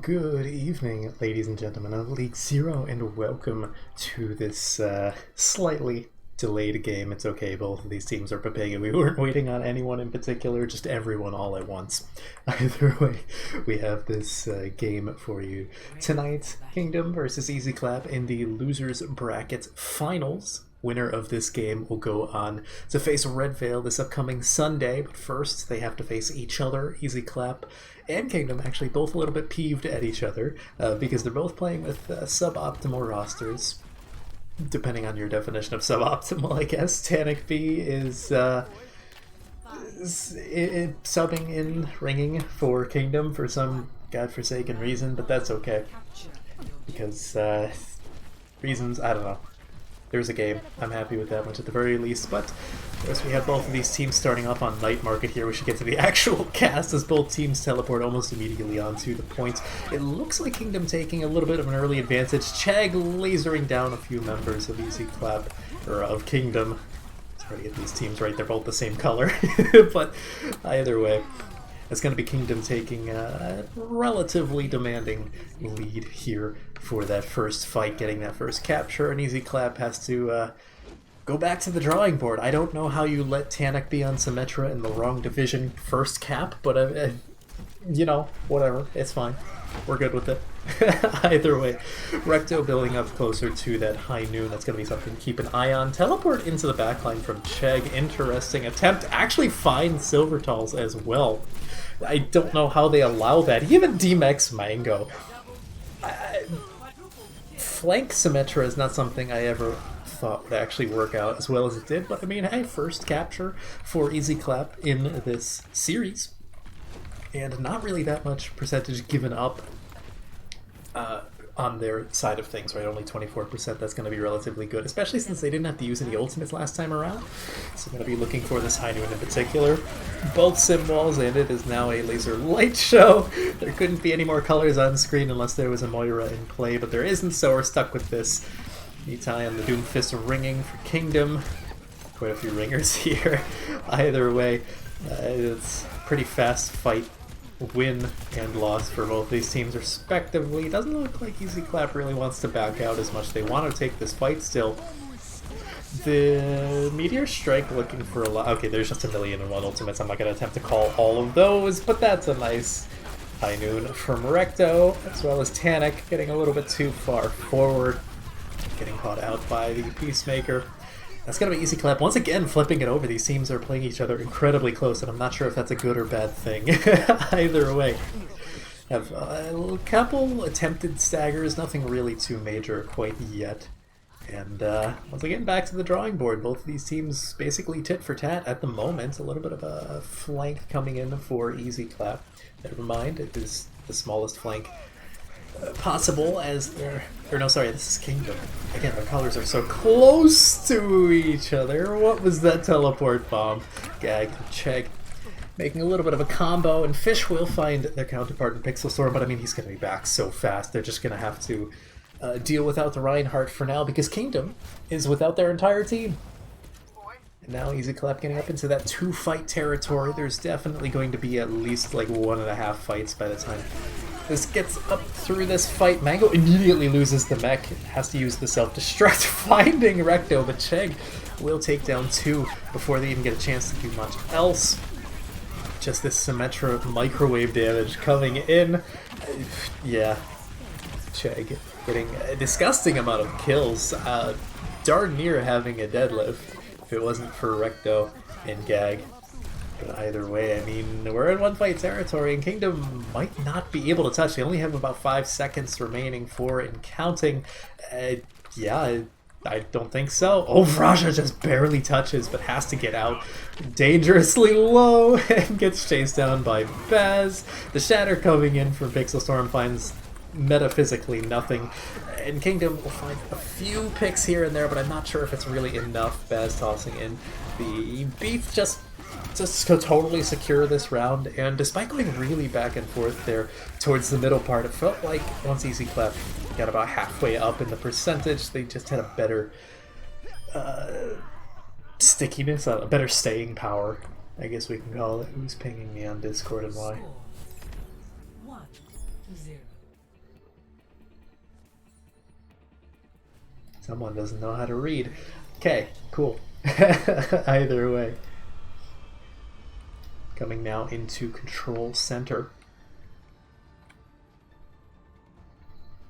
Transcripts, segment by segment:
Good evening, ladies and gentlemen of League Zero, and welcome to this slightly delayed game. It's okay, both of these teams are Papega. We weren't waiting on anyone in particular, just everyone all at once. Either way, we have this game for you tonight. Kingdom versus Easy Clap in the Losers Bracket Finals. Winner of this game will go on to face Red Veil this upcoming Sunday, but first they have to face each other. Easy Clap and Kingdom actually both a little bit peeved at each other because they're both playing with suboptimal rosters, depending on your definition of suboptimal, I guess. Tanic B is subbing in ringing for Kingdom for some godforsaken reason, but that's okay because reasons, I don't know. There's a game. I'm happy with that much at the very least, but of course we have both of these teams starting off on Night Market here. We should get to the actual cast as both teams teleport almost immediately onto the point. It looks like Kingdom taking a little bit of an early advantage. Chag lasering down a few members of Easy Clap, or of Kingdom. Sorry to get these teams right, they're both the same color, but either way. It's going to be Kingdom taking a relatively demanding lead here for that first fight, getting that first capture, and Easy Clap has to go back to the drawing board. I don't know how you let Tanic be on Symmetra in the wrong division first cap, but you know, whatever, it's fine. We're good with it. Either way, Recto building up closer to that high noon. That's going to be something to keep an eye on. Teleport into the backline from Chegg. Interesting attempt. Actually find Silvertals as well. I don't know how they allow that. Even DMX Mango. Flank Symmetra is not something I ever thought would actually work out as well as it did, but I mean, hey, first capture for Easy Clap in this series. And not really that much percentage given up on their side of things, right? Only 24%. That's going to be relatively good, especially since they didn't have to use any ultimates last time around. So I'm going to be looking for this high noon in particular. Both sim walls, and it is now a laser light show. There couldn't be any more colors on screen unless there was a Moira in play, but there isn't, so we're stuck with this. Nitai on the Doomfist ringing for Kingdom. Quite a few ringers here. Either way, it's a pretty fast fight. Win and loss for both these teams respectively. It doesn't look like Easy Clap really wants to back out as much. They want to take this fight still. The Meteor Strike looking for a lot. Okay, there's just 1,000,001 ultimates. I'm not going to attempt to call all of those, but that's a nice high noon from Recto, as well as Tanic getting a little bit too far forward, getting caught out by the Peacemaker. That's going to be Easy Clap. Once again, flipping it over. These teams are playing each other incredibly close, and I'm not sure if that's a good or bad thing. Either way. Have a couple attempted staggers, nothing really too major quite yet. And once again, back to the drawing board. Both of these teams basically tit for tat at the moment. A little bit of a flank coming in for Easy Clap. Never mind, it is the smallest flank possible as they're... Or no, sorry, this is Kingdom. Again, their colors are so close to each other. What was that teleport bomb? Gag, Chegg making a little bit of a combo, and Fish will find their counterpart in Pixel Storm, but I mean, he's going to be back so fast. They're just going to have to deal without the Reinhardt for now, because Kingdom is without their entire team. And now Easy Clap getting up into that 2-fight territory. There's definitely going to be at least like 1.5 fights by the time this gets up through this fight. Mango immediately loses the mech, has to use the self-destruct, finding Recto, but Chegg will take down 2 before they even get a chance to do much else. Just this Symmetra microwave damage coming in. Yeah, Chegg getting a disgusting amount of kills. Darn near having a deadlift if it wasn't for Recto and Gag. But either way, I mean, we're in 1-fight territory, and Kingdom might not be able to touch. They only have about 5 seconds remaining for and counting. Yeah, I don't think so. Oh, Vraja just barely touches, but has to get out dangerously low and gets chased down by Baz. The Shatter coming in from Pixel Storm finds metaphysically nothing. And Kingdom will find a few picks here and there, but I'm not sure if it's really enough. Baz tossing in the beef just to totally secure this round, and despite going really back and forth there towards the middle part, it felt like once Easy Clap got about halfway up in the percentage, they just had a better stickiness, a better staying power, I guess we can call it. Who's pinging me on Discord and why? Someone doesn't know how to read. Okay, cool. Either way. Coming now into control center.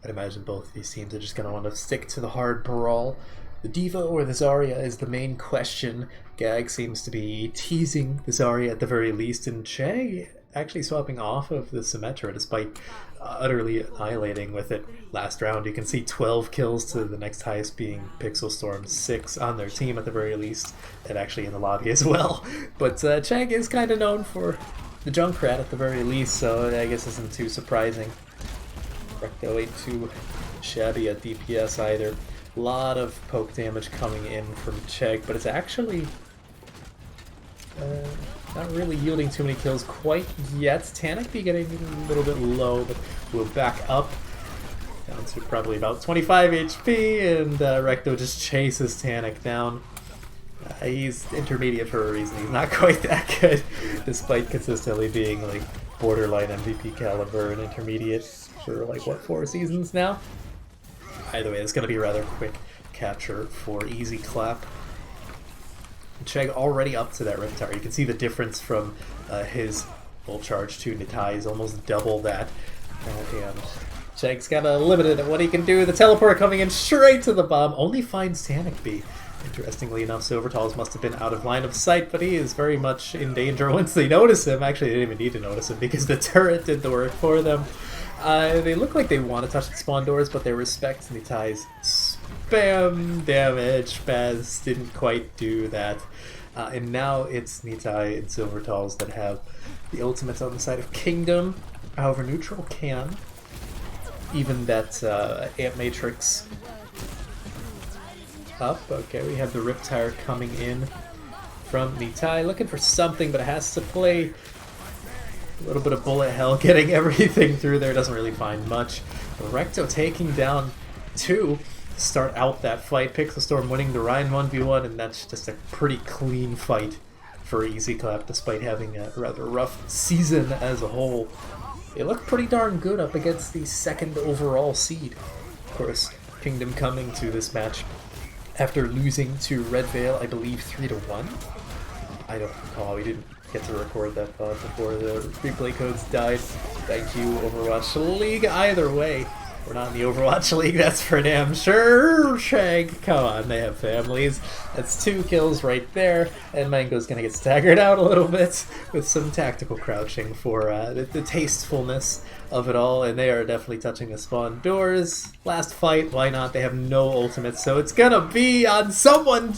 I'd imagine both of these teams are just going to want to stick to the hard brawl. The D.Va or the Zarya is the main question. Gag seems to be teasing the Zarya at the very least, and Chegg actually swapping off of the Symmetra despite utterly annihilating with it last round. You can see 12 kills to the next highest being Pixel Storm, 6 on their team at the very least, and actually in the lobby as well. But Chegg is kind of known for the Junkrat at the very least, so I guess isn't too surprising. Recto ain't too shabby at DPS either. A lot of poke damage coming in from Chegg, but it's actually not really yielding too many kills quite yet. Tanic be getting a little bit low, but we'll back up down to probably about 25 HP, and Recto just chases Tanic down. He's intermediate for a reason. He's not quite that good, despite consistently being like borderline MVP caliber and intermediate for like what, 4 seasons now. Either way, it's going to be a rather quick capture for Easy Clap. Chegg already up to that Riptide. You can see the difference from his full charge to Nitai is almost double that. And Chegg's got a limited at what he can do. The teleport coming in straight to the bomb only finds Tanic B. Interestingly enough, Silvertals must have been out of line of sight, but he is very much in danger once they notice him. Actually, they didn't even need to notice him because the turret did the work for them. They look like they want to touch the spawn doors, but they respect Nitai's spam damage. Baz didn't quite do that. And now it's Nitai and Silvertals that have the ultimates on the side of Kingdom. However, Neutral can. Even that Amp Matrix up. Okay, we have the Riptire coming in from Nitai. Looking for something, but it has to play a little bit of bullet hell, getting everything through there. Doesn't really find much. Recto taking down 2 to start out that fight. Pixel Storm winning the Ryan 1v1, and that's just a pretty clean fight for Easy Clap, despite having a rather rough season as a whole. They look pretty darn good up against the 2nd overall seed. Of course, Kingdom coming to this match after losing to Red Veil, I believe 3-1. I don't recall. We didn't get to record that before the replay codes died. Thank you, Overwatch League. Either way, we're not in the Overwatch League, that's for damn sure. Chegg, come on, they have families. That's 2 kills right there, and Mango's gonna get staggered out a little bit with some tactical crouching for the tastefulness of it all, and they are definitely touching the spawn doors. Last fight, why not? They have no ultimates, so it's gonna be on someone.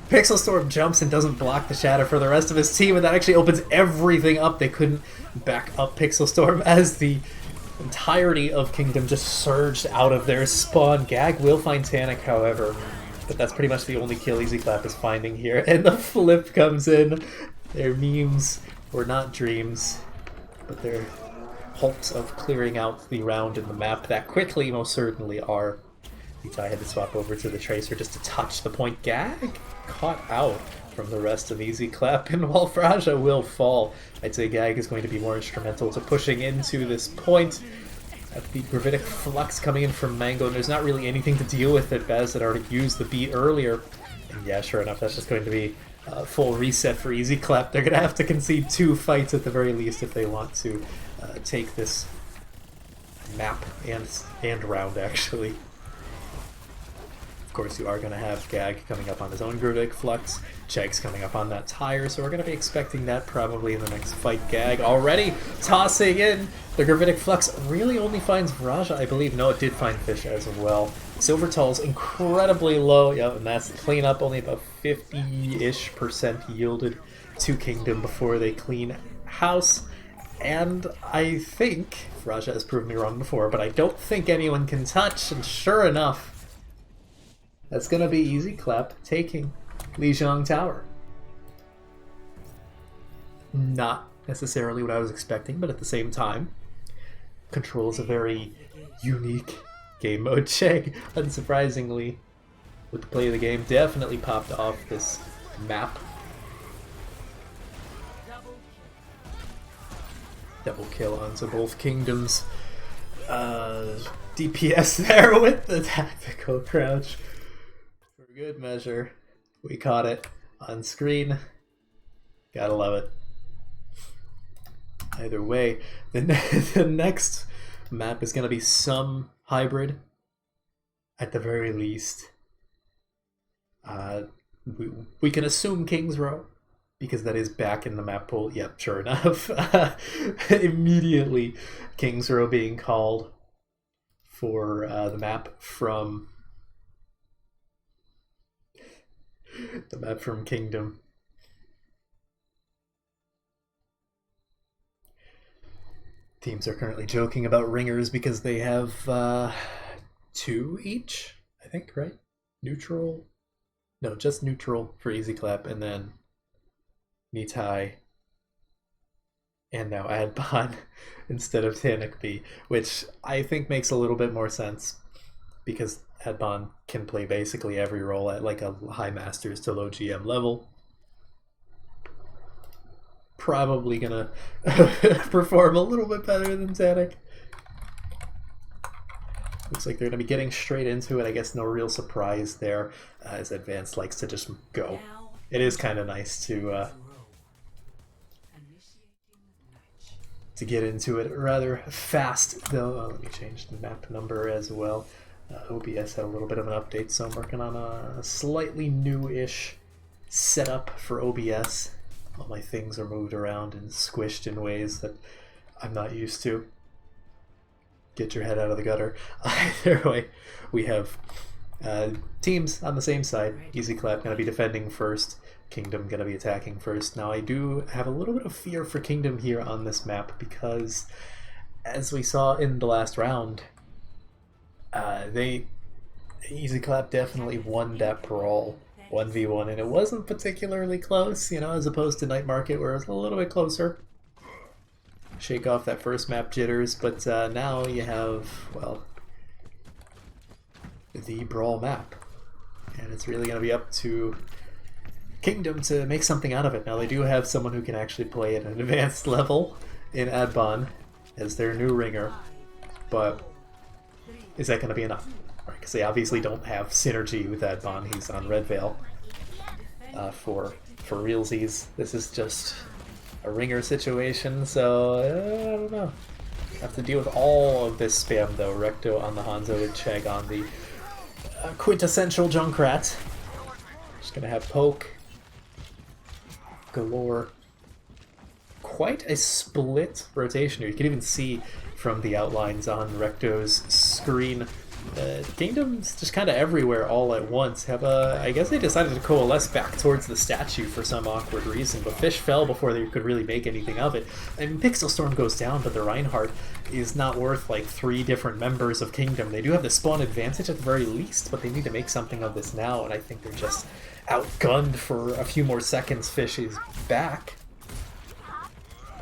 Pixel Storm jumps and doesn't block the shatter for the rest of his team, and that actually opens everything up. They couldn't back up Pixel Storm as the entirety of Kingdom just surged out of their spawn. Gag will find Tanic, however, but that's pretty much the only kill Easy Clap is finding here. And the flip comes in. Their memes were not dreams, but their hopes of clearing out the round in the map that quickly most certainly are. Nitai had to swap over to the Tracer just to touch the point. Gag caught out from the rest of Easy Clap, and while Fraja will fall, I'd say Gag is going to be more instrumental to pushing into this point. At the Gravitic Flux coming in from Mango, and there's not really anything to deal with it. Baz had already used the beat earlier, and yeah, sure enough, that's just going to be a full reset for Easy Clap. They're going to have to concede 2 fights at the very least if they want to take this map and round, actually. Of course, you are going to have Gag coming up on his own Gravitic Flux. Chegg's coming up on that tire, so we're going to be expecting that probably in the next fight. Gag already tossing in the Gravitic Flux. Really only finds Raja, I believe. No, it did find Fish as well. Silvertall's incredibly low. Yep, and that's the cleanup. Only about 50-ish% yielded to Kingdom before they clean house. And I think, Raja has proven me wrong before, but I don't think anyone can touch, and sure enough, that's going to be Easy Clap taking Lijiang Tower. Not necessarily what I was expecting, but at the same time, controls a very unique game mode. Chegg, unsurprisingly, with the play of the game, definitely popped off this map. Double kill onto both Kingdoms. DPS there with the tactical crouch. Good measure. We caught it on screen. Gotta love it. Either way, the next map is going to be some hybrid, at the very least. We can assume King's Row, because that is back in the map pool. Yep, sure enough. Immediately, King's Row being called for the map from Kingdom. Teams are currently joking about ringers because they have 2 each, I think, right? Neutral? No, just neutral for Easy Clap, and then Nitai, and now Adbon instead of Tanic B, which I think makes a little bit more sense because Adbon can play basically every role at like a high Masters to low GM level. Probably gonna perform a little bit better than Tanic. Looks like they're gonna be getting straight into it. I guess no real surprise there, as Advanced likes to just go. It is kind of nice to get into it rather fast, though. Let me change the map number as well. OBS had a little bit of an update, so I'm working on a slightly new-ish setup for OBS. All my things are moved around and squished in ways that I'm not used to. Get your head out of the gutter. Either way, we have teams on the same side. Easy Clap going to be defending first. Kingdom going to be attacking first. Now I do have a little bit of fear for Kingdom here on this map because, as we saw in the last round, Easy Clap definitely won that brawl 1v1, and it wasn't particularly close, you know, as opposed to Night Market where it was a little bit closer. Shake off that first map jitters, but now you have, well, the brawl map, and it's really going to be up to Kingdom to make something out of it. Now they do have someone who can actually play at an advanced level in Adbon as their new ringer, but is that going to be enough? Because they obviously don't have synergy with Adbon. He's on Red Veil. For realsies, this is just a ringer situation, so I don't know. Have to deal with all of this spam though. Recto on the Hanzo and Chegg on the quintessential Junkrat. Just gonna have poke galore. Quite a split rotation here. You can even see from the outlines on Recto's screen. Kingdom's just kind of everywhere all at once. I guess they decided to coalesce back towards the statue for some awkward reason, but Fish fell before they could really make anything of it. I mean, Pixel Storm goes down, but the Reinhardt is not worth like 3 different members of Kingdom. They do have the spawn advantage at the very least, but they need to make something of this now, and I think they're just outgunned for a few more seconds. Fish is back.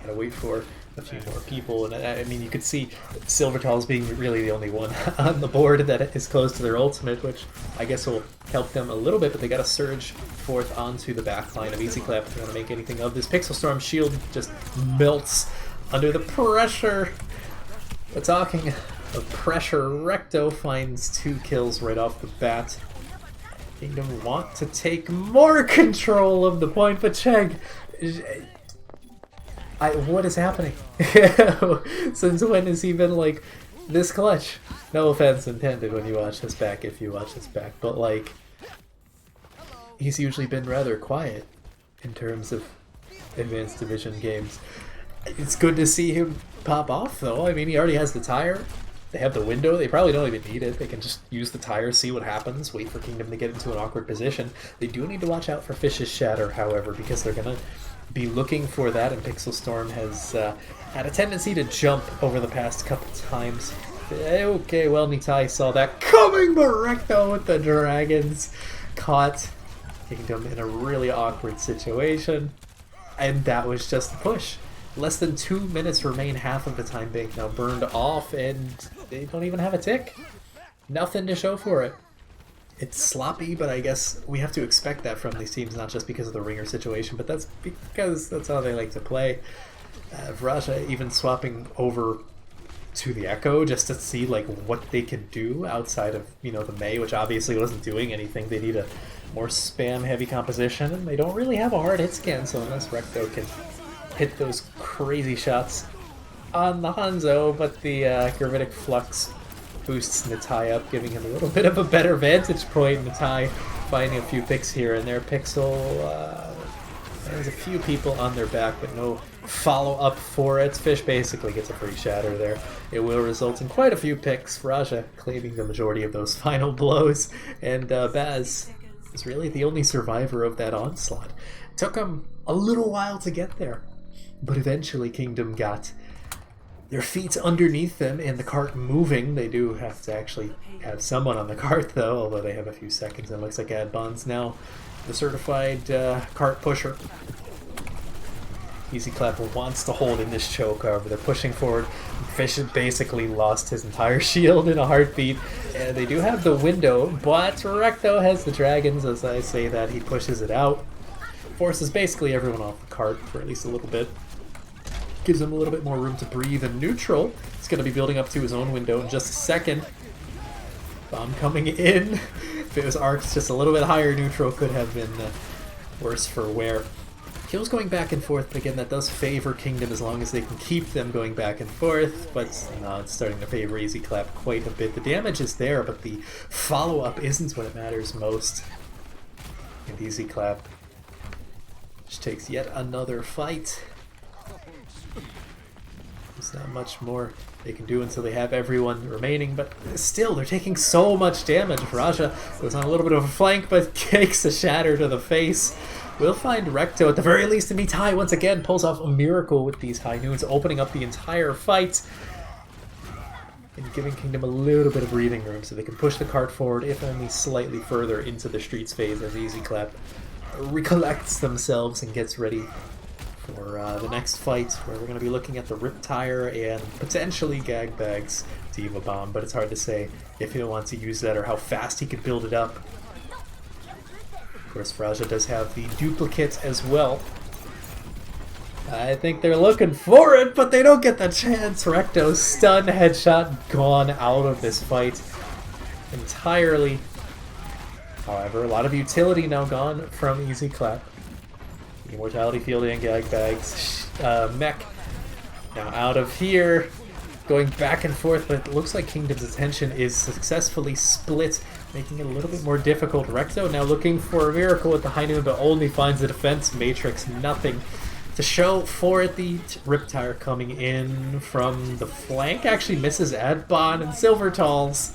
Gotta wait for a few more people, and I mean, you could see Silvertall's being really the only one on the board that is close to their ultimate, which I guess will help them a little bit, but they gotta surge forth onto the back line of Easy Clap if they want to make anything of this. Pixel Storm shield just melts under the pressure. But talking of pressure, Recto finds 2 kills right off the bat. Kingdom want to take more control of the point, but Chegg, what is happening? Since when has he been like this clutch? No offense intended when you watch this back, if you watch this back, but like, he's usually been rather quiet in terms of Advanced Division games. It's good to see him pop off though. I mean, he already has the tire. They have the window. They probably don't even need it. They can just use the tire, see what happens, wait for Kingdom to get into an awkward position. They do need to watch out for Fish's Shatter, however, because they're going to be looking for that, and Pixel Storm has had a tendency to jump over the past couple times. Okay, well, Nitai saw that coming, but Recto with the dragons caught Kingdom in a really awkward situation, and that was just the push. Less than 2 minutes remain, half of the time being now burned off, and they don't even have a tick. Nothing to show for it. It's sloppy, but I guess we have to expect that from these teams, not just because of the ringer situation, but that's because that's how they like to play. Vraja even swapping over to the Echo just to see like what they can do outside of, you know, the Mei, which obviously wasn't doing anything. They need a more spam heavy composition, and they don't really have a hard hit scan, so unless Recto can hit those crazy shots on the Hanzo, but the Gravitic Flux boosts Natai up, giving him a little bit of a better vantage point. Natai finding a few picks here and there. Pixel, there's a few people on their back, but no follow-up for it. Fish basically gets a free shatter there. It will result in quite a few picks. Raja claiming the majority of those final blows, and Baz is really the only survivor of that onslaught. Took him a little while to get there, but eventually Kingdom got their feet underneath them and the cart moving. They do have to actually have someone on the cart though, although they have a few seconds. And it looks like Adbon's now the certified cart pusher. Easy Clapper wants to hold in this choke, however they're pushing forward. Fish basically lost his entire shield in a heartbeat, and they do have the window, but Recto has the dragons. As I say that, he pushes it out, forces basically everyone off the cart for at least a little bit. Gives him a little bit more room to breathe. And Neutral is going to be building up to his own window in just a second. Bomb coming in. If it was arcs just a little bit higher, Neutral could have been worse for wear. Kills going back and forth, but again, that does favor Kingdom as long as they can keep them going back and forth. But no, it's starting to favor Easy Clap quite a bit. The damage is there, but the follow-up isn't what matters most. And Easy Clap just takes yet another fight. There's not much more they can do until they have everyone remaining, but still, they're taking so much damage. Raja goes on a little bit of a flank, but takes a shatter to the face. We'll find Recto, at the very least, and Natai once again pulls off a miracle with these high noons, opening up the entire fight and giving Kingdom a little bit of breathing room so they can push the cart forward, if only slightly further into the streets phase, as Easy Clap recollects themselves and gets ready for the next fight, where we're going to be looking at the Riptire and potentially Gagbag's D.Va Bomb, but it's hard to say if he'll want to use that or how fast he could build it up. Of course, Raja does have the duplicate as well. I think they're looking for it, but they don't get the chance. Recto's stun headshot gone out of this fight entirely. However, a lot of utility now gone from Easy Clap. The Immortality Field and Gagbag's mech now out of here, going back and forth, but it looks like Kingdom's attention is successfully split, making it a little bit more difficult. Recto now looking for a miracle with the high noon, but only finds the defense matrix, nothing to show for it. The Riptire coming in from the flank actually misses Adbon, and Silvertalls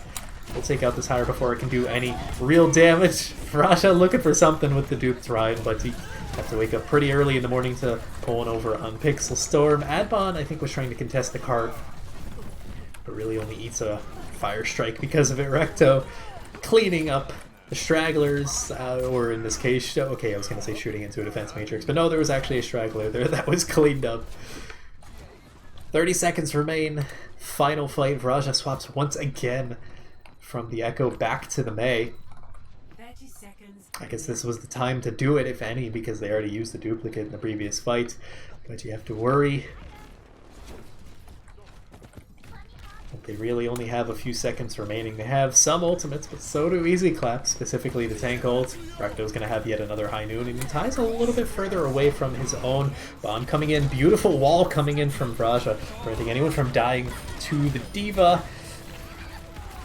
will take out this Hire before it can do any real damage. Raja looking for something with the duped Ryan, but he have to wake up pretty early in the morning to pull one over on Pixel Storm. Adbon, I think, was trying to contest the cart, but really only eats a Fire Strike because of it. Recto cleaning up the stragglers, or in this case, okay, I was going to say shooting into a defense matrix, but no, there was actually a straggler there that was cleaned up. 30 seconds remain. Final fight. Raja swaps once again from the Echo back to the Mei. 30 seconds. I guess this was the time to do it, if any, because they already used the duplicate in the previous fight. But you have to worry. They really only have a few seconds remaining. They have some ultimates, but so do Easy Clap, specifically the tank ult. Recto's going to have yet another high noon, and he ties a little bit further away from his own. Bomb coming in, beautiful wall coming in from Raja, preventing anyone from dying to the D.Va.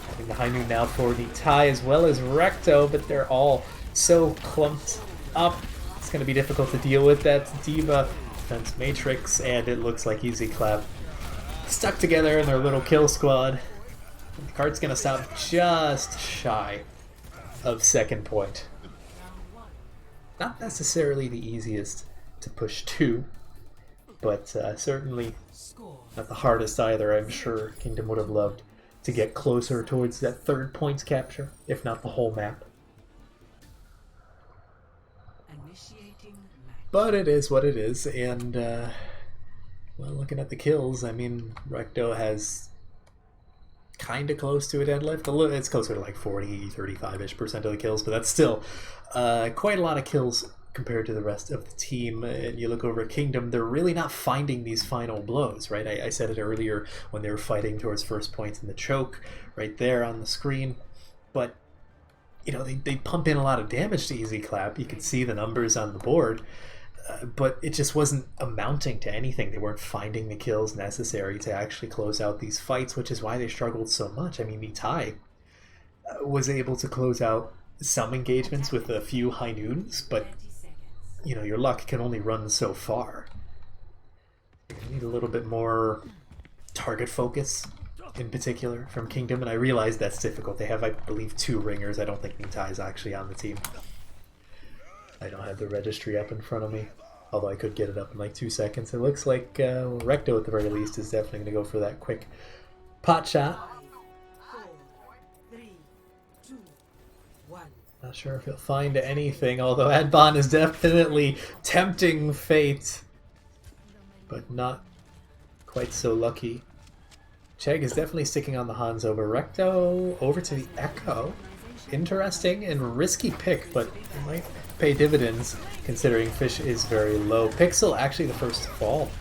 Having the high noon now for the tie as well as Recto, but they're all so clumped up. It's going to be difficult to deal with that D.Va defense matrix, and it looks like Easy Clap stuck together in their little kill squad. The cart's gonna stop just shy of second point. Not necessarily the easiest to push to, but certainly not the hardest either. I'm sure Kingdom would have loved to get closer towards that third points capture, if not the whole map. But it is what it is, and well, looking at the kills, I mean, Recto has kind of close to a deadlift. It's closer to like 40, 35-ish% of the kills, but that's still quite a lot of kills compared to the rest of the team. And you look over at Kingdom, they're really not finding these final blows, right? I said it earlier when they were fighting towards first points in the choke, right there on the screen. But, you know, they pump in a lot of damage to Easy Clap. You can see the numbers on the board. But it just wasn't amounting to anything. They weren't finding the kills necessary to actually close out these fights, which is why they struggled so much. I mean, Nitai was able to close out some engagements with a few high noons, but you know, your luck can only run so far. You need a little bit more target focus in particular from Kingdom, and I realize that's difficult. They have, I believe, 2 ringers. I don't think Nitai is actually on the team. I don't have the registry up in front of me, although I could get it up in like 2 seconds. It looks like Recto at the very least is definitely going to go for that quick pot shot. 4, 3, 2, 1. Not sure if he'll find anything, although Adbon is definitely tempting fate, but not quite so lucky. Chegg is definitely sticking on the Hanzo, but Recto over to the Echo. Interesting and risky pick, but it might pay dividends considering Fish is very low. Pixel actually the first to fall.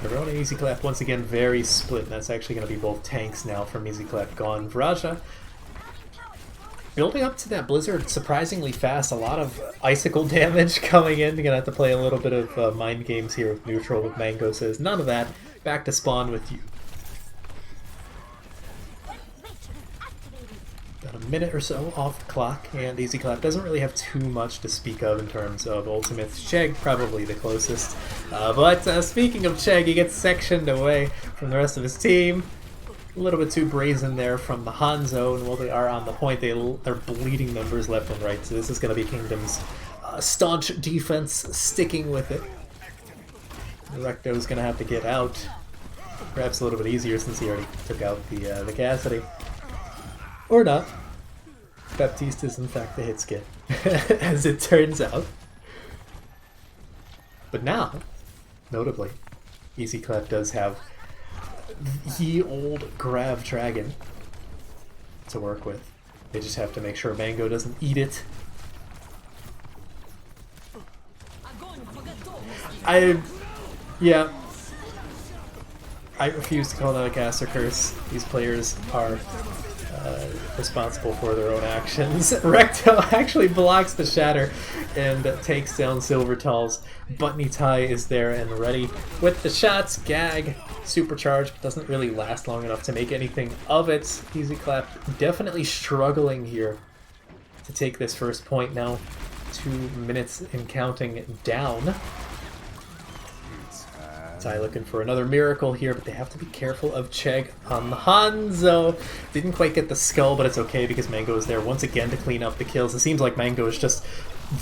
Verona Easy Clap once again very split, and that's actually going to be both tanks now from Easy Clap gone. Vraja building up to that Blizzard surprisingly fast, a lot of icicle damage coming in. You're going to have to play a little bit of mind games here with neutral, with Mango says none of that, back to spawn with you. Got a minute or so off the clock, and Easy Clap doesn't really have too much to speak of in terms of ultimates. Chegg probably the closest, but speaking of Chegg, he gets sectioned away from the rest of his team. A little bit too brazen there from the Hanzo, and while they are on the point, they're bleeding numbers left and right, so this is going to be Kingdom's staunch defense sticking with it. Recto's going to have to get out, perhaps a little bit easier since he already took out the Cassidy. Or not. Baptiste is in fact the hit skin, as it turns out. But now, notably, Easy Clap does have the old Grav Dragon to work with. They just have to make sure Mango doesn't eat it. Yeah. I refuse to call that a caster curse. These players are responsible for their own actions. Recto actually blocks the shatter and takes down Silvertall's, but Nitai is there and ready with the shots. Gag supercharged, but doesn't really last long enough to make anything of it. Easy Clap definitely struggling here to take this first point now. 2 minutes and counting down. Looking for another miracle here, but they have to be careful of Chegg on the Hanzo. Didn't quite get the skull, but it's okay because Mango is there once again to clean up the kills. It seems like Mango is just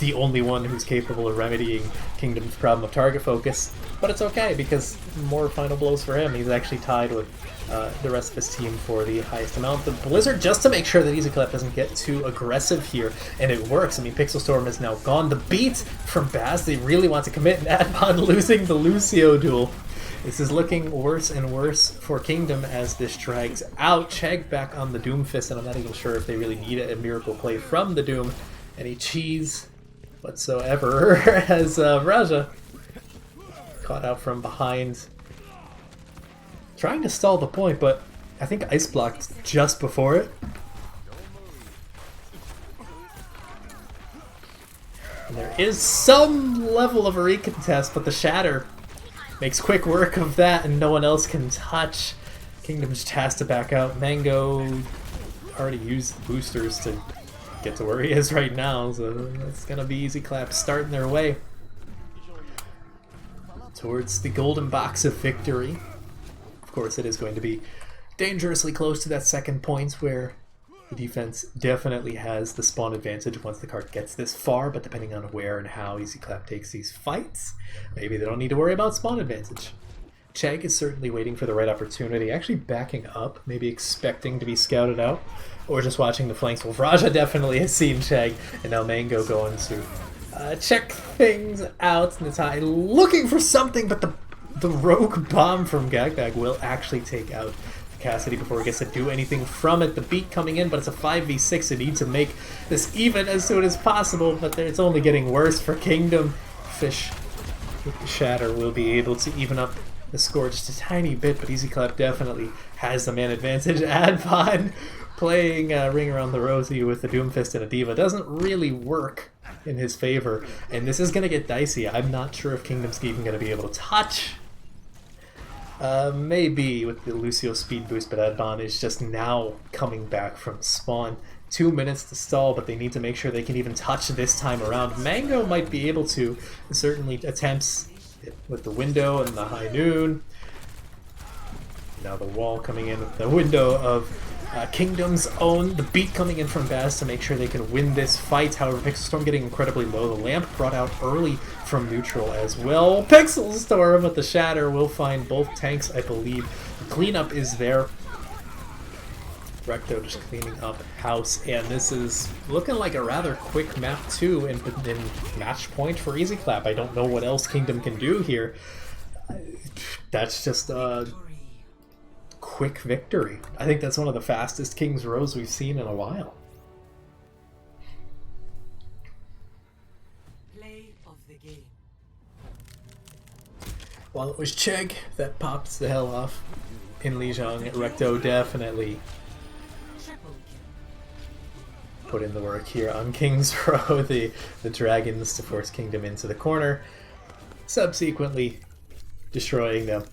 the only one who's capable of remedying Kingdom's problem of target focus, but it's okay because more final blows for him. He's actually tied with the rest of his team for the highest amount. The Blizzard, just to make sure that Easy Clap doesn't get too aggressive here, and it works. I mean, Pixel Storm is now gone. The beat from Baz, they really want to commit, and Adbon losing the Lucio duel. This is looking worse and worse for Kingdom as this drags out. Chegg back on the Doomfist, and I'm not even sure if they really need a miracle play from the Doom. Any cheese whatsoever as Vraja caught out from behind. Trying to stall the point, but I think Ice blocked just before it. And there is some level of a recontest, but the Shatter makes quick work of that and no one else can touch. Kingdom just has to back out. Mango already used the boosters to get to where he is right now, so it's gonna be Easy Clap starting their way towards the golden box of victory. Of course, it is going to be dangerously close to that second point where the defense definitely has the spawn advantage once the card gets this far, but depending on where and how Easy Clap takes these fights, maybe they don't need to worry about spawn advantage. Chegg is certainly waiting for the right opportunity, actually backing up, maybe expecting to be scouted out, or just watching the flanks. Well, Vraja definitely has seen Chegg, and now Mango going to check things out. Nitai looking for something, but the rogue bomb from Gagbag will actually take out the Cassidy before he gets to do anything from it. The beat coming in, but it's a 5v6. They need to make this even as soon as possible, but it's only getting worse for Kingdom. Fish with the Shatter will be able to even up the score just a tiny bit, but Easy Clap definitely has the man advantage. Advon playing Ring Around the Rosie with the Doomfist and a Diva doesn't really work in his favor, and this is going to get dicey. I'm not sure if Kingdom's even going to be able to touch. Maybe with the Lucio speed boost, but Advon is just now coming back from spawn. 2 minutes to stall, but they need to make sure they can even touch this time around. Mango might be able to, certainly attempts with the window and the High Noon. Now the wall coming in with the window of Kingdom's own. The beat coming in from Baz to make sure they can win this fight. However, Pixel Storm getting incredibly low. The lamp brought out early from neutral as well. Pixel Storm with the Shatter will find both tanks, I believe. The cleanup is there. Recto just cleaning up house, and this is looking like a rather quick map too in match point for Easy Clap. I don't know what else Kingdom can do here. That's just a quick victory. I think that's one of the fastest King's Rows we've seen in a while. Play of the game. While it was Chegg that pops the hell off in Lijiang, Recto definitely put in the work here on King's Row. The dragons to force Kingdom into the corner, subsequently destroying them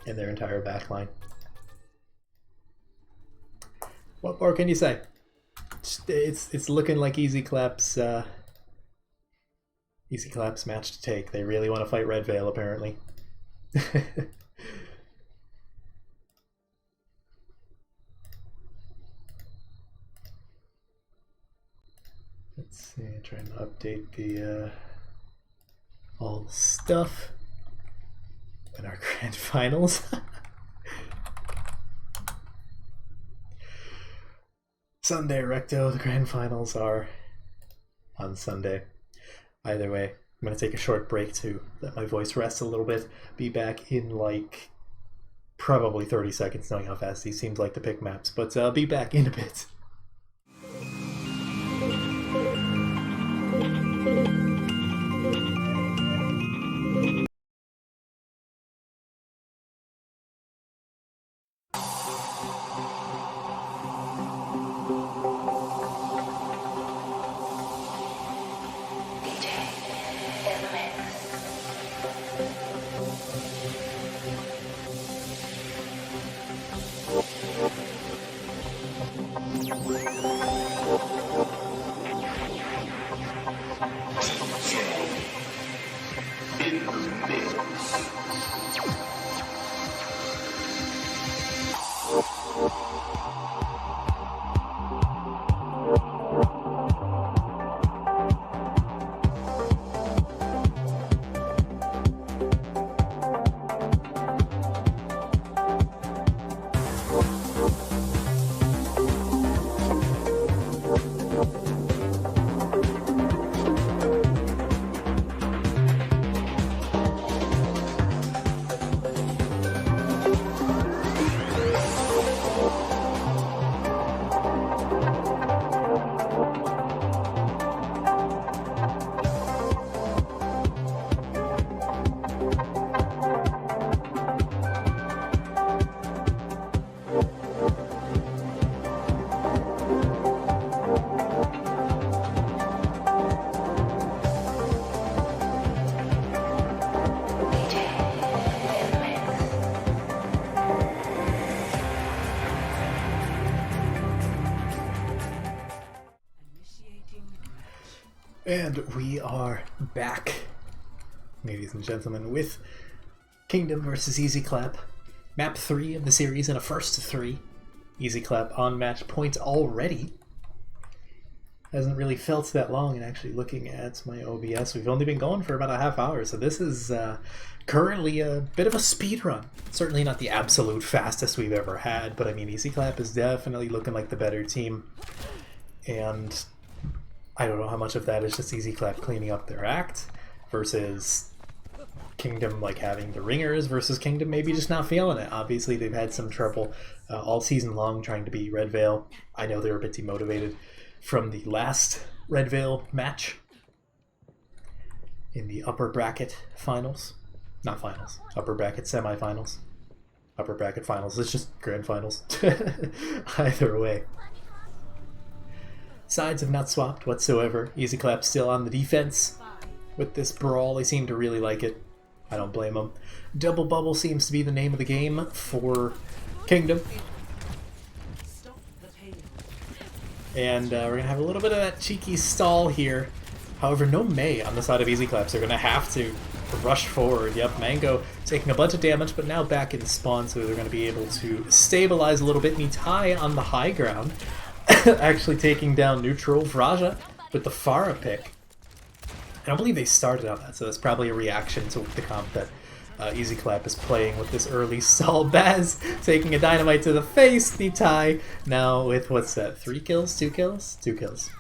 and their entire backline. What more can you say? It's looking like Easy Clap's match to take. They really want to fight Red Veil, apparently. Let's see, trying to update the all the stuff in our grand finals. Sunday, Recto, the grand finals are on Sunday. Either way, I'm going to take a short break to let my voice rest a little bit. Be back in like probably 30 seconds, knowing how fast these seems like to pick maps, but I'll be back in a bit. And we are back, ladies and gentlemen, with Kingdom versus Easy Clap. Map 3 of the series and a first to 3. Easy Clap on match point already. Hasn't really felt that long, and actually looking at my OBS, we've only been going for about a half hour, so this is currently a bit of a speed run. Certainly not the absolute fastest we've ever had, but I mean, Easy Clap is definitely looking like the better team. And I don't know how much of that is just Easy Clap cleaning up their act versus Kingdom like having the ringers versus Kingdom maybe just not feeling it. Obviously, they've had some trouble all season long trying to beat Red Veil. I know they were a bit demotivated from the last Red Veil match in the upper bracket finals. Not finals. Upper bracket semifinals. Upper bracket finals. It's just grand finals. Either way. Sides have not swapped whatsoever. Easy Clap still on the defense with this brawl. They seem to really like it. I don't blame them. Double Bubble seems to be the name of the game for Kingdom. And we're going to have a little bit of that cheeky stall here. However, no Mei on the side of Easy Clap, so they're going to have to rush forward. Yep, Mango taking a bunch of damage, but now back in spawn, so they're going to be able to stabilize a little bit. Nitai on the high ground, actually taking down neutral Vraja with the Pharah pick. I don't believe they started on that, so that's probably a reaction to the comp that Easy Clap is playing with this early stall. Baz taking a dynamite to the face. Nitai now with, what's that, 3 kills? 2 kills? 2 kills.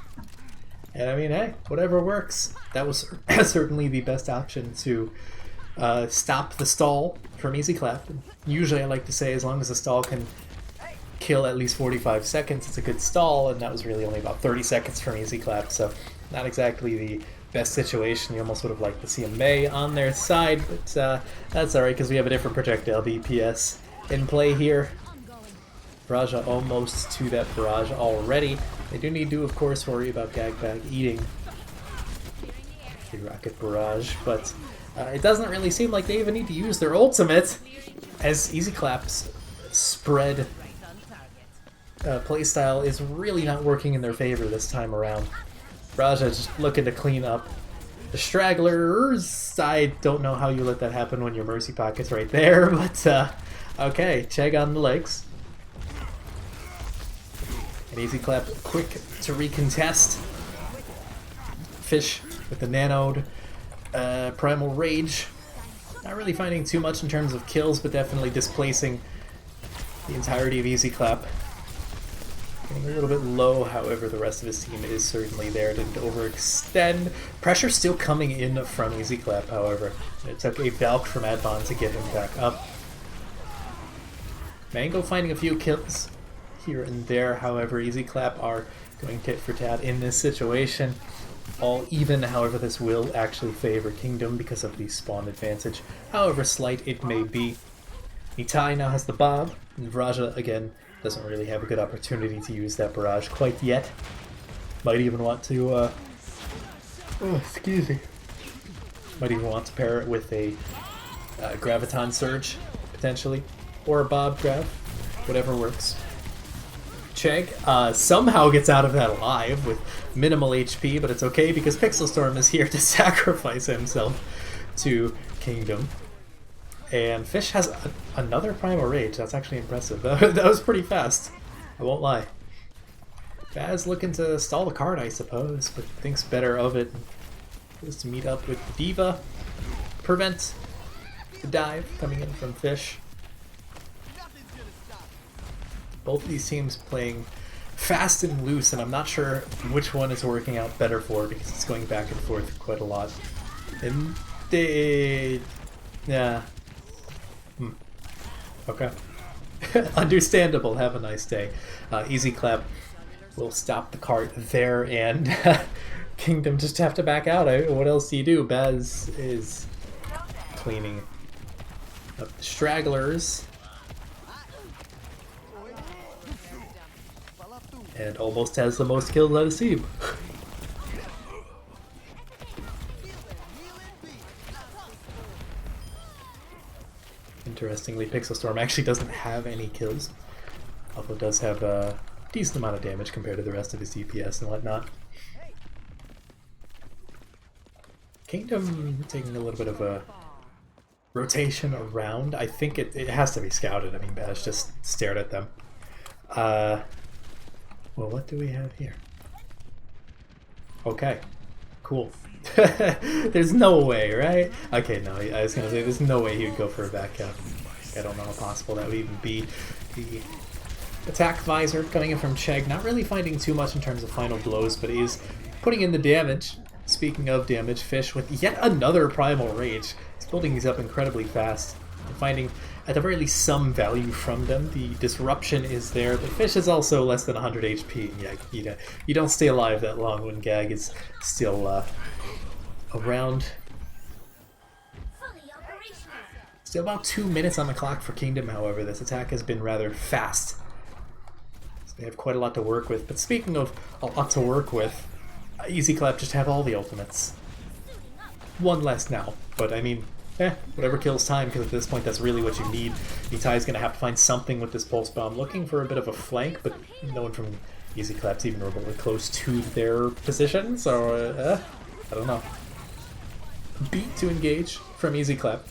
And I mean, hey, whatever works. That was certainly the best option to stop the stall from Easy Clap. Usually I like to say as long as the stall can kill at least 45 seconds, it's a good stall, and that was really only about 30 seconds from Easy Clap, so not exactly the best situation. You almost would have liked to see a Mei on their side, but that's alright because we have a different projectile DPS in play here. Vraja almost to that barrage already. They do need to, of course, worry about Gagpack eating the rocket barrage, but it doesn't really seem like they even need to use their ultimate, as Easy Clap's spread playstyle is really not working in their favor this time around. Vraja just looking to clean up the stragglers. I don't know how you let that happen when your Mercy Pocket's right there, but okay, Chegg on the legs. An Easy Clap quick to recontest. Fish with the nanoed Primal Rage. Not really finding too much in terms of kills, but definitely displacing the entirety of Easy Clap. Getting a little bit low, however, the rest of his team is certainly there. Didn't overextend. Pressure still coming in from Easy Clap, however. It took a Valk from Advon to get him back up. Mango finding a few kills here and there, however, Easy Clap are going tit for tat in this situation. All even, however, this will actually favor Kingdom because of the spawn advantage, however slight it may be. Nitai now has the Bob, and Vraja, again, doesn't really have a good opportunity to use that barrage quite yet. Might even want to, oh, excuse me. Might even want to pair it with a Graviton Surge, potentially, or a Bob Grav, whatever works. Chegg somehow gets out of that alive with minimal HP, but it's okay because Pixel Storm is here to sacrifice himself to Kingdom. And Fish has another Primal Rage. That's actually impressive. That was pretty fast. I won't lie. Baz looking to stall the card, I suppose, but thinks better of it. Goes to meet up with D.Va. Prevent the dive coming in from Fish. Both of these teams playing fast and loose, and I'm not sure which one is working out better for because it's going back and forth quite a lot. And they... yeah. Okay. Understandable. Have a nice day. Easy Clap will stop the cart there, and Kingdom just have to back out. What else do you do? Baz is cleaning up the stragglers. And almost has the most kills out of Seeb. Interestingly, Pixel Storm actually doesn't have any kills, although does have a decent amount of damage compared to the rest of his DPS and whatnot. Kingdom taking a little bit of a rotation around. I think it has to be scouted. I mean, Baz just stared at them. Well, what do we have here? Okay, cool. There's no way, right? Okay, no, I was gonna say there's no way he would go for a back cap. I don't know how possible that would even be. The attack visor coming in from Chegg, not really finding too much in terms of final blows, but he's putting in the damage. Speaking of damage, Fish with yet another Primal Rage. He's building these up incredibly fast and finding at the very least some value from them. The disruption is there, but Fish is also less than 100 HP. Yeah, you don't stay alive that long when Gag is still around. Still about 2 minutes on the clock for Kingdom, however. This attack has been rather fast. So they have quite a lot to work with. But speaking of a lot to work with, Easy Clap just have all the ultimates. One less now, but I mean, whatever kills time, because at this point that's really what you need. Nitai's going to have to find something with this Pulse Bomb, looking for a bit of a flank, but no one from Easy Clap's even remotely close to their position, so I don't know. Beat to engage from Easy Clap.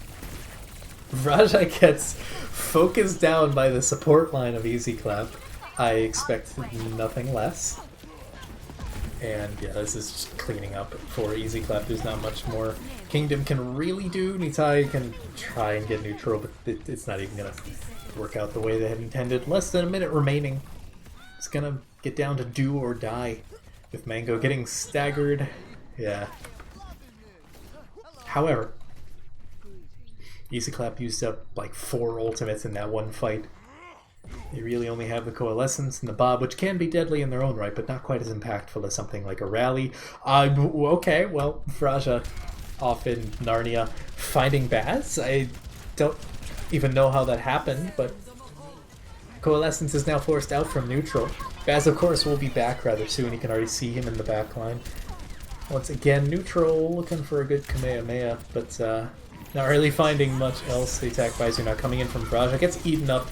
Raja gets focused down by the support line of Easy Clap. I expect nothing less. And yeah, this is just cleaning up for Easy Clap. There's not much more Kingdom can really do. Nitai can try and get neutral, but it's not even going to work out the way they had intended. Less than a minute remaining. It's going to get down to do or die with Mango getting staggered. Yeah. However, Easy Clap used up like 4 ultimates in that one fight. They really only have the Coalescence and the Bob, which can be deadly in their own right, but not quite as impactful as something like a Rally. Okay, well, Vraja off in Narnia finding Baz. I don't even know how that happened, but Coalescence is now forced out from neutral. Baz, of course, will be back rather soon. You can already see him in the back line. Once again, neutral, looking for a good Kamehameha, but not really finding much else. The attack Baizu now coming in from Vraja gets eaten up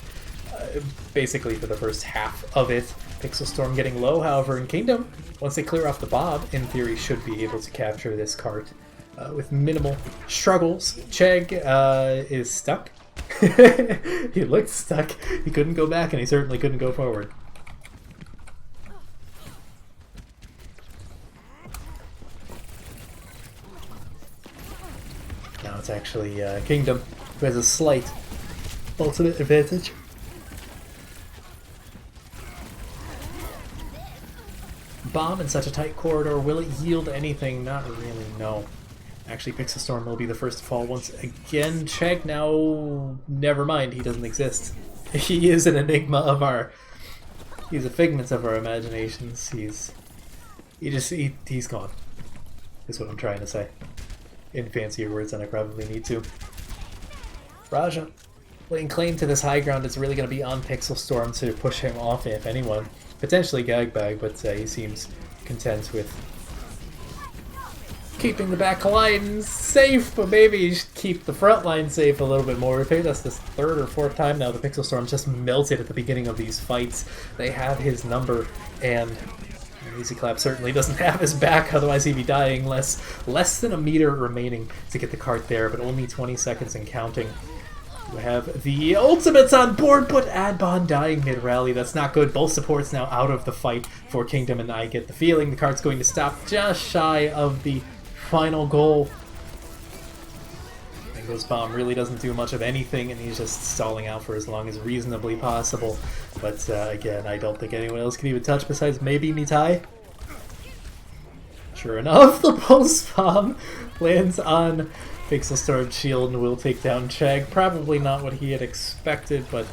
basically for the first half of it. Pixel Storm getting low, however, in Kingdom, once they clear off the Bob, in theory should be able to capture this cart with minimal struggles. Chegg is stuck. He looked stuck. He couldn't go back, and he certainly couldn't go forward. Now it's actually Kingdom who has a slight ultimate advantage. Bomb in such a tight corridor, will it yield anything? Not really, no. Actually, Pixel Storm will be the first to fall once again. Chegg now, never mind, he doesn't exist. He is an enigma of our... He's a figment of our imaginations. He's gone, is what I'm trying to say. In fancier words than I probably need to. Raja laying claim to this high ground is really going to be on Pixel Storm to push him off, if anyone. Potentially Gagbag, but he seems content with keeping the back line safe, but maybe you should keep the front line safe a little bit more. Maybe that's the 3rd or 4th time now the Pixel Storm just melted at the beginning of these fights. They have his number, and Easy Clap certainly doesn't have his back, otherwise he'd be dying. Less than a meter remaining to get the cart there, but only 20 seconds and counting. We have the ultimates on board, but Adbon dying mid-rally. That's not good. Both supports now out of the fight for Kingdom, and I get the feeling the cart's going to stop just shy of the final goal. Mango's bomb really doesn't do much of anything, and he's just stalling out for as long as reasonably possible. But again, I don't think anyone else can even touch besides maybe Nitai. Sure enough, the pulse bomb lands on Pixel Storm shield and will take down Chegg. Probably not what he had expected, but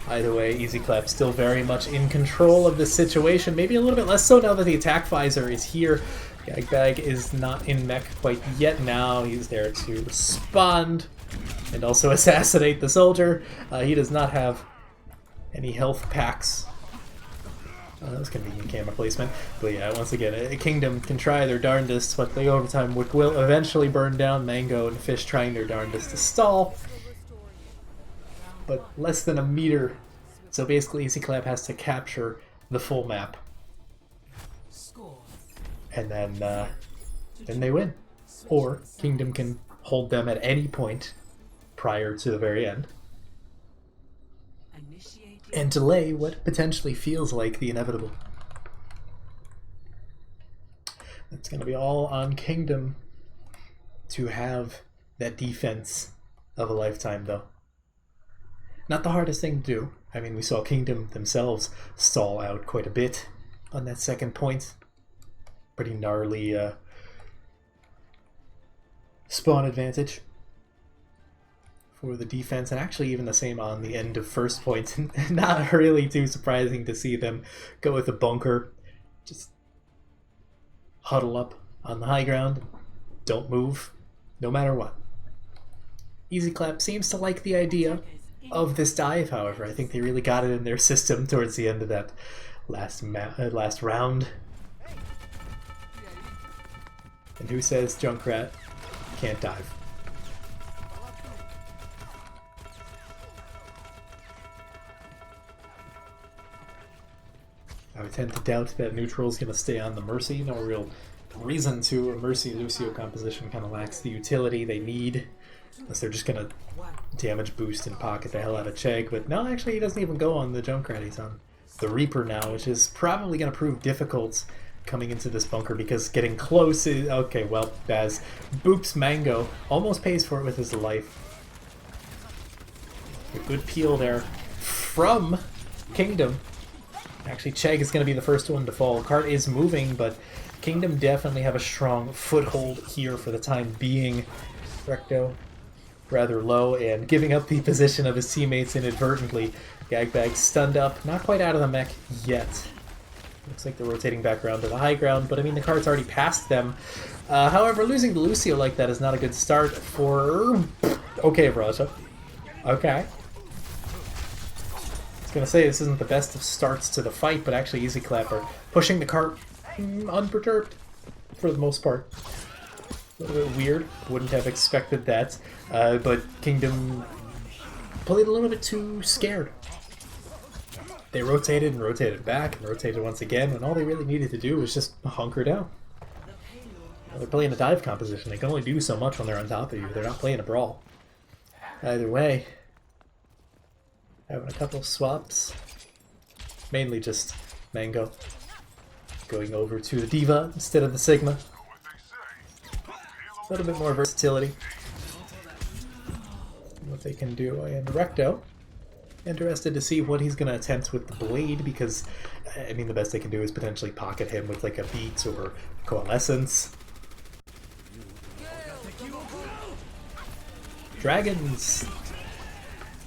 either way, Easy Clap still very much in control of this situation. Maybe a little bit less so now that the attack visor is here. Gagbag is not in mech quite yet now. He's there to respond and also assassinate the soldier. He does not have any health packs. That was convenient camera placement. But yeah, once again, Kingdom can try their darndest, but the overtime will eventually burn down. Mango and Fish trying their darndest to stall. But less than a meter. So basically Easy Clap has to capture the full map. And then they win. Or Kingdom can hold them at any point prior to the very end. And delay what potentially feels like the inevitable. It's going to be all on Kingdom to have that defense of a lifetime, though. Not the hardest thing to do. I mean, we saw Kingdom themselves stall out quite a bit on that second point. Pretty gnarly spawn advantage. for the defense, and actually even the same on the end of first point. Not really too surprising to see them go with a bunker. Just huddle up on the high ground. Don't move, no matter what. Easy Clap seems to like the idea of this dive, however. I think they really got it in their system towards the end of that last round. And who says Junkrat can't dive? I would tend to doubt that Neutral's going to stay on the Mercy. No real reason to. A Mercy Lucio composition kind of lacks the utility they need. Unless they're just going to damage boost and pocket the hell out of Chegg. But no, actually he doesn't even go on the Junkrat. He's on the Reaper now, which is probably going to prove difficult coming into this bunker because getting close is... Okay, well, Baz boops Mango. Almost pays for it with his life. A good peel there from Kingdom. Actually, Chegg is going to be the first one to fall. Cart is moving, but Kingdom definitely have a strong foothold here for the time being. Recto rather low and giving up the position of his teammates inadvertently. Gagbag stunned up, not quite out of the mech yet. Looks like they're rotating back around to the high ground, but I mean the cart's already past them. However, losing to Lucio like that is not a good start for... Okay, Raja. Okay. I was gonna say this isn't the best of starts to the fight, but actually Easy Clap are pushing the cart unperturbed for the most part. A little bit weird. Wouldn't have expected that. But Kingdom played a little bit too scared. They rotated and rotated back and rotated once again when all they really needed to do was just hunker down. Well, they're playing a dive composition. They can only do so much when they're on top of you. They're not playing a brawl. Either way, having a couple swaps. Mainly just Mango going over to the D.Va instead of the Sigma. A little bit more versatility. What they can do. And Recto, interested to see what he's going to attempt with the Blade, because I mean the best they can do is potentially pocket him with like a Beat or Coalescence. Dragons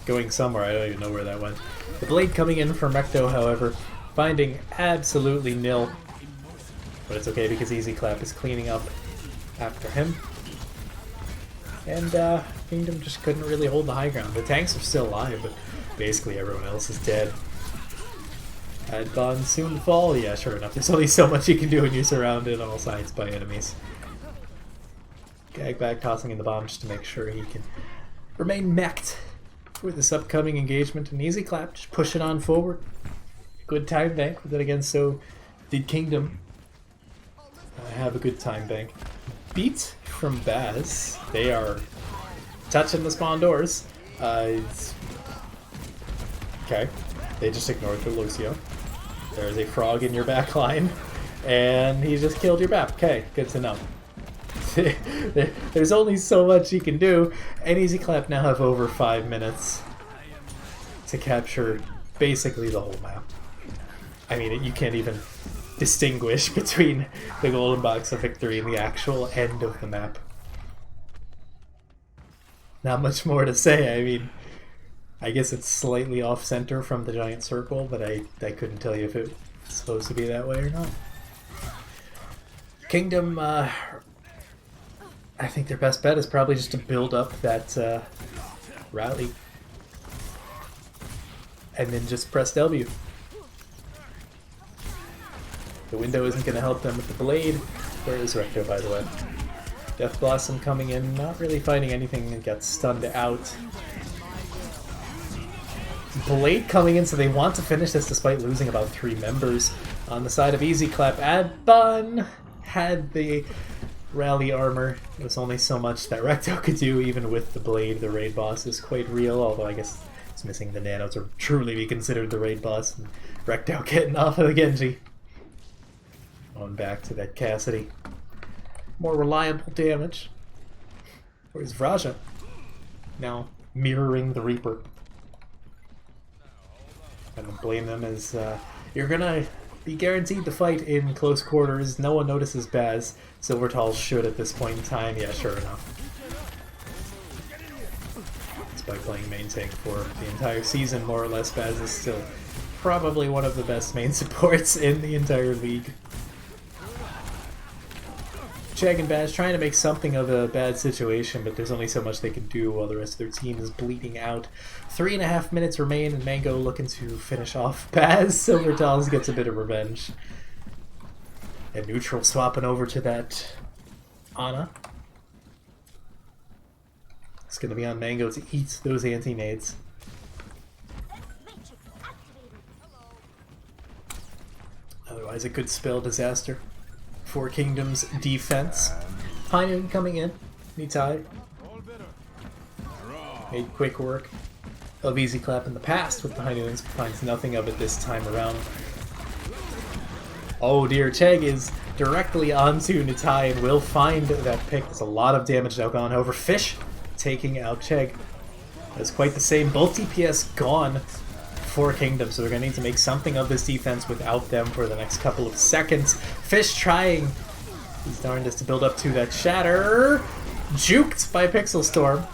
going somewhere, I don't even know where that went. The Blade coming in from Recto, however, finding absolutely nil. But it's okay because Easy Clap is cleaning up after him. And Kingdom just couldn't really hold the high ground. The tanks are still alive, but basically everyone else is dead. Adbon soon fall? Yeah, sure enough. There's only so much you can do when you're surrounded on all sides by enemies. Gagbag tossing in the bomb just to make sure he can remain mech'd for this upcoming engagement. An Easy Clap, just push it on forward. Good time bank, but then again, so did Kingdom. Have a good time bank. Beat from Baz. They are touching the spawn doors. Okay. They just ignored the Lucio. There's a frog in your back line, and he just killed your BAP. Okay, good to know. There's only so much you can do, and Easy Clap now have over 5 minutes to capture basically the whole map. I mean, you can't even distinguish between the golden box of victory and the actual end of the map. Not much more to say. I mean, I guess it's slightly off-center from the giant circle, but I couldn't tell you if it's supposed to be that way or not. Kingdom, I think their best bet is probably just to build up that rally and then just press W. The window isn't going to help them with the Blade. Where is Recto, by the way? Death Blossom coming in, not really finding anything, and gets stunned out. Blade coming in, so they want to finish this despite losing about 3 members. On the side of Easy Clap, Adbon had the rally armor. It was only so much that Recto could do, even with the Blade. The raid boss is quite real, although I guess it's missing the nano to truly be considered the raid boss. And Recto getting off of the Genji. On back to that Cassidy. More reliable damage. Where's Vraja? Now mirroring the Reaper. I don't blame them, as you're gonna be guaranteed to fight in close quarters. No one notices Baz. Silvertall should at this point in time. Yeah, sure enough. main tank for the entire season, more or less. Baz is still probably one of the best main supports in the entire league. Chegg and Baz trying to make something of a bad situation, but there's only so much they can do while the rest of their team is bleeding out. 3.5 minutes remain, and Mango looking to finish off Baz. Silvertals gets a bit of revenge. And Neutral swapping over to that Ana. It's going to be on Mango to eat those anti-nades. Otherwise, a good spell disaster. Four Kingdoms defense. High Noon coming in. Nitai. Made quick work of Easy Clap in the past with the High Noons. Finds nothing of it this time around. Oh dear, Chegg is directly onto Nitai and will find that pick. There's a lot of damage now gone over. Fish taking out Chegg. That's quite the same. Both DPS gone for Kingdom, so they're going to need to make something of this defense without them for the next couple of seconds. Fish trying his darndest to build up to that shatter. Juked by Pixel Storm.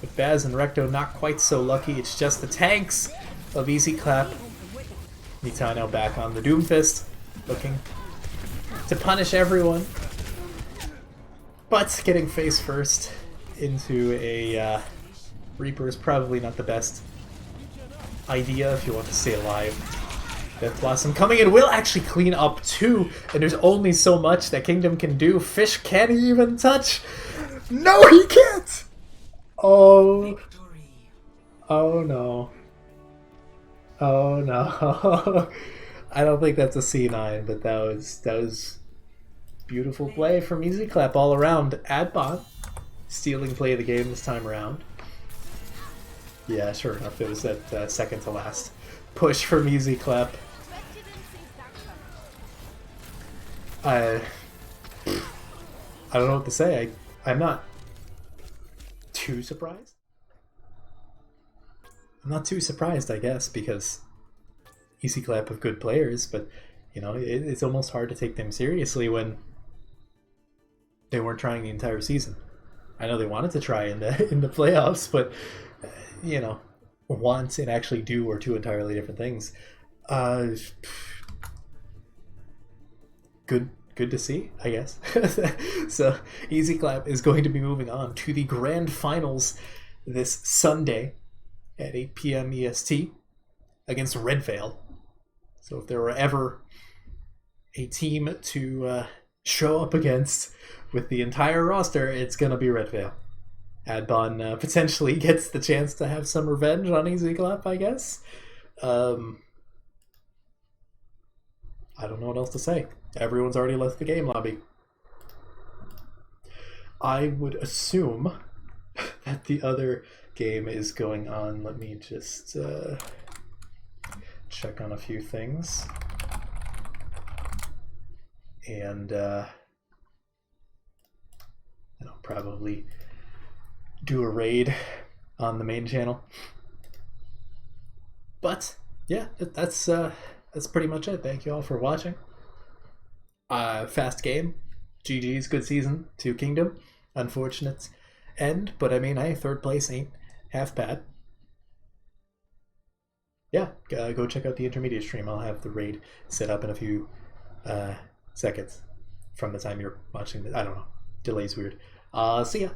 But Baz and Recto not quite so lucky. It's just the tanks of Easy Clap. Nitai now back on the Doomfist, looking to punish everyone. But getting face first into a Reaper is probably not the best idea if you want to stay alive. Death Blossom coming in will actually clean up too, and there's only so much that Kingdom can do. Fish can't even touch. No, he can't! Oh. Oh no. Oh no. I don't think that's a C9, but that was beautiful play from Easy Clap all around. Adbot stealing play of the game this time around. Yeah, sure enough, it was that second to last push from Easy Clap. I don't know what to say. I'm not too surprised. I'm not too surprised, I guess, because Easy Clap have good players, but you know, it's almost hard to take them seriously when they weren't trying the entire season. I know they wanted to try in the playoffs, but you know, want and actually do are two entirely different things. Good to see, I guess. So Easy Clap is going to be moving on to the grand finals this Sunday at 8 p.m. EST against Red Veil. So if there were ever a team to show up against with the entire roster, it's going to be Red Veil. Adbon potentially gets the chance to have some revenge on Easy Clap, I guess. I don't know what else to say. Everyone's already left the game lobby. I would assume that the other game is going on. Let me just check on a few things. And I'll probably do a raid on the main channel. But yeah, that's pretty much it. Thank you all for watching. Fast game. GG's, good season to Kingdom. Unfortunate end, but I mean, hey, third place ain't half bad. Yeah, go check out the intermediate stream. I'll have the raid set up in a few seconds from the time you're watching. I don't know. Delay's weird. See ya.